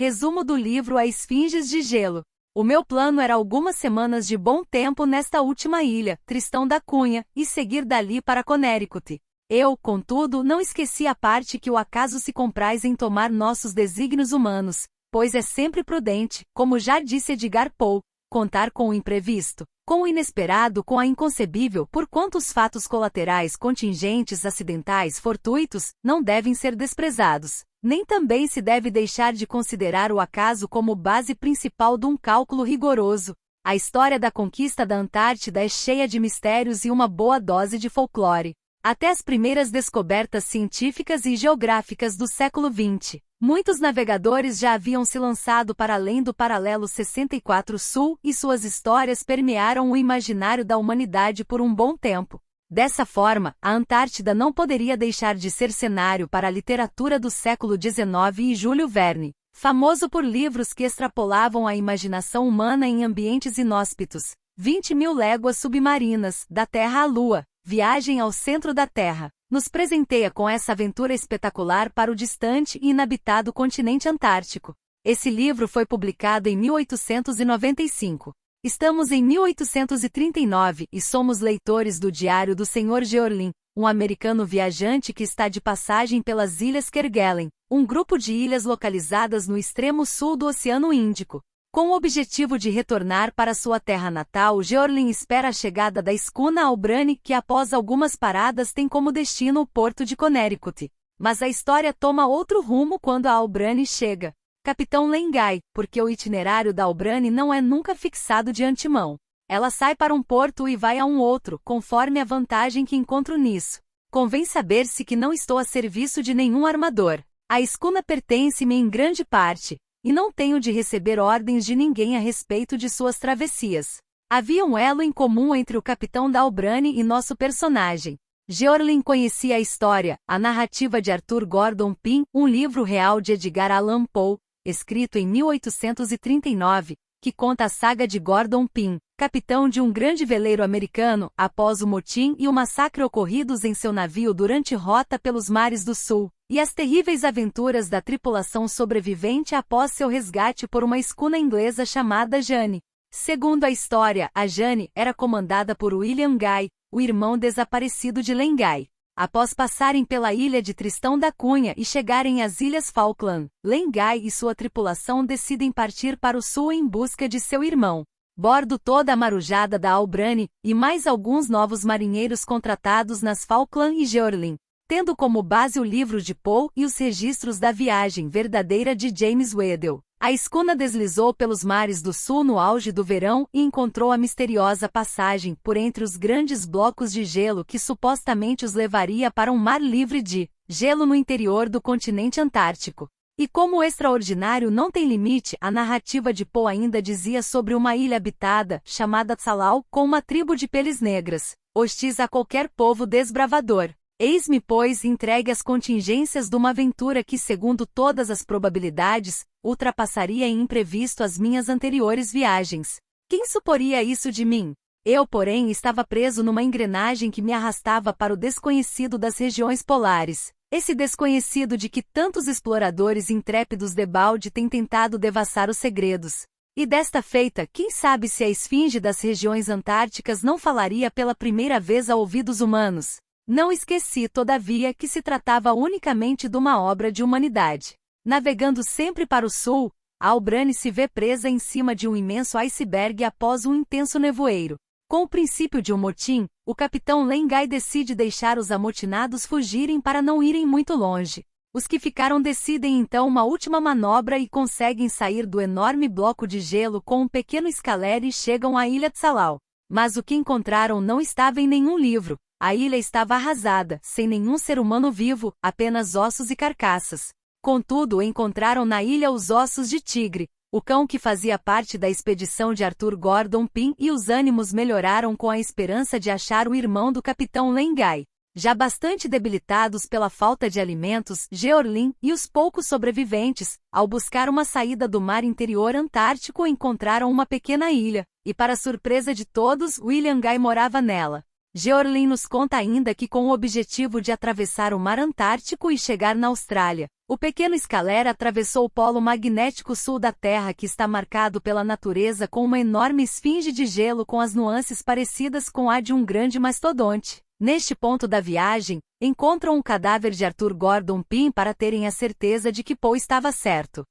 Resumo do livro A Esfinges de Gelo. O meu plano era algumas semanas de bom tempo nesta última ilha, Tristão da Cunha, e seguir dali para Connecticut. Eu, contudo, não esqueci a parte que o acaso se compraz em tomar nossos desígnios humanos, pois é sempre prudente, como já disse Edgar Poe, contar com o imprevisto, com o inesperado, com a inconcebível, porquanto os fatos colaterais contingentes, acidentais, fortuitos, não devem ser desprezados. Nem também se deve deixar de considerar o acaso como base principal de um cálculo rigoroso. A história da conquista da Antártida é cheia de mistérios e uma boa dose de folclore. Até as primeiras descobertas científicas e geográficas do século XX, muitos navegadores já haviam se lançado para além do paralelo 64 Sul e suas histórias permearam o imaginário da humanidade por um bom tempo. Dessa forma, a Antártida não poderia deixar de ser cenário para a literatura do século XIX e Júlio Verne, famoso por livros que extrapolavam a imaginação humana em ambientes inóspitos. 20.000 léguas submarinas, da Terra à Lua, Viagem ao Centro da Terra, nos presenteia com essa aventura espetacular para o distante e inabitado continente antártico. Esse livro foi publicado em 1895. Estamos em 1839 e somos leitores do Diário do Sr. Georlin, um americano viajante que está de passagem pelas Ilhas Kerguelen, um grupo de ilhas localizadas no extremo sul do Oceano Índico. Com o objetivo de retornar para sua terra natal, Georlin espera a chegada da escuna Albrane, que após algumas paradas tem como destino o porto de Connecticut. Mas a história toma outro rumo quando a Albrane chega. Capitão Lengai, porque o itinerário da Albrane não é nunca fixado de antemão. Ela sai para um porto e vai a um outro, conforme a vantagem que encontro nisso. Convém saber-se que não estou a serviço de nenhum armador. A escuna pertence-me em grande parte, e não tenho de receber ordens de ninguém a respeito de suas travessias. Havia um elo em comum entre o capitão da Albrane e nosso personagem. Georlin conhecia a história, a narrativa de Arthur Gordon Pym, um livro real de Edgar Allan Poe, escrito em 1839, que conta a saga de Gordon Pym, capitão de um grande veleiro americano, após o motim e o massacre ocorridos em seu navio durante rota pelos mares do sul, e as terríveis aventuras da tripulação sobrevivente após seu resgate por uma escuna inglesa chamada Jane. Segundo a história, a Jane era comandada por William Guy, o irmão desaparecido de Lengai. Após passarem pela ilha de Tristão da Cunha e chegarem às Ilhas Falkland, Lengai e sua tripulação decidem partir para o sul em busca de seu irmão. Bordo toda a marujada da Albrane, e mais alguns novos marinheiros contratados nas Falkland e Georlin, tendo como base o livro de Poe e os registros da viagem verdadeira de James Weddell. A escuna deslizou pelos mares do sul no auge do verão e encontrou a misteriosa passagem por entre os grandes blocos de gelo que supostamente os levaria para um mar livre de gelo no interior do continente antártico. E como o extraordinário não tem limite, a narrativa de Poe ainda dizia sobre uma ilha habitada, chamada Tsalau, com uma tribo de peles negras, hostis a qualquer povo desbravador. Eis-me, pois, entregue às contingências de uma aventura que, segundo todas as probabilidades, ultrapassaria em imprevisto as minhas anteriores viagens. Quem suporia isso de mim? Eu, porém, estava preso numa engrenagem que me arrastava para o desconhecido das regiões polares. Esse desconhecido de que tantos exploradores intrépidos debalde têm tentado devassar os segredos. E desta feita, quem sabe se a esfinge das regiões antárticas não falaria pela primeira vez a ouvidos humanos. Não esqueci, todavia, que se tratava unicamente de uma obra de humanidade. Navegando sempre para o sul, a Albrane se vê presa em cima de um imenso iceberg após um intenso nevoeiro. Com o princípio de um motim, o capitão Lengai decide deixar os amotinados fugirem para não irem muito longe. Os que ficaram decidem então uma última manobra e conseguem sair do enorme bloco de gelo com um pequeno escalere e chegam à ilha Tsalau. Mas o que encontraram não estava em nenhum livro. A ilha estava arrasada, sem nenhum ser humano vivo, apenas ossos e carcaças. Contudo, encontraram na ilha os ossos de Tigre, o cão que fazia parte da expedição de Arthur Gordon Pym, e os ânimos melhoraram com a esperança de achar o irmão do capitão Lengai. Já bastante debilitados pela falta de alimentos, Georlin e os poucos sobreviventes, ao buscar uma saída do mar interior antártico, encontraram uma pequena ilha, e para surpresa de todos, William Guy morava nela. Georlin nos conta ainda que com o objetivo de atravessar o mar Antártico e chegar na Austrália, O pequeno Scaler atravessou o polo magnético sul da Terra, que está marcado pela natureza com uma enorme esfinge de gelo com as nuances parecidas com a de um grande mastodonte. Neste ponto da viagem, encontram o cadáver de Arthur Gordon Pym para terem a certeza de que Poe estava certo.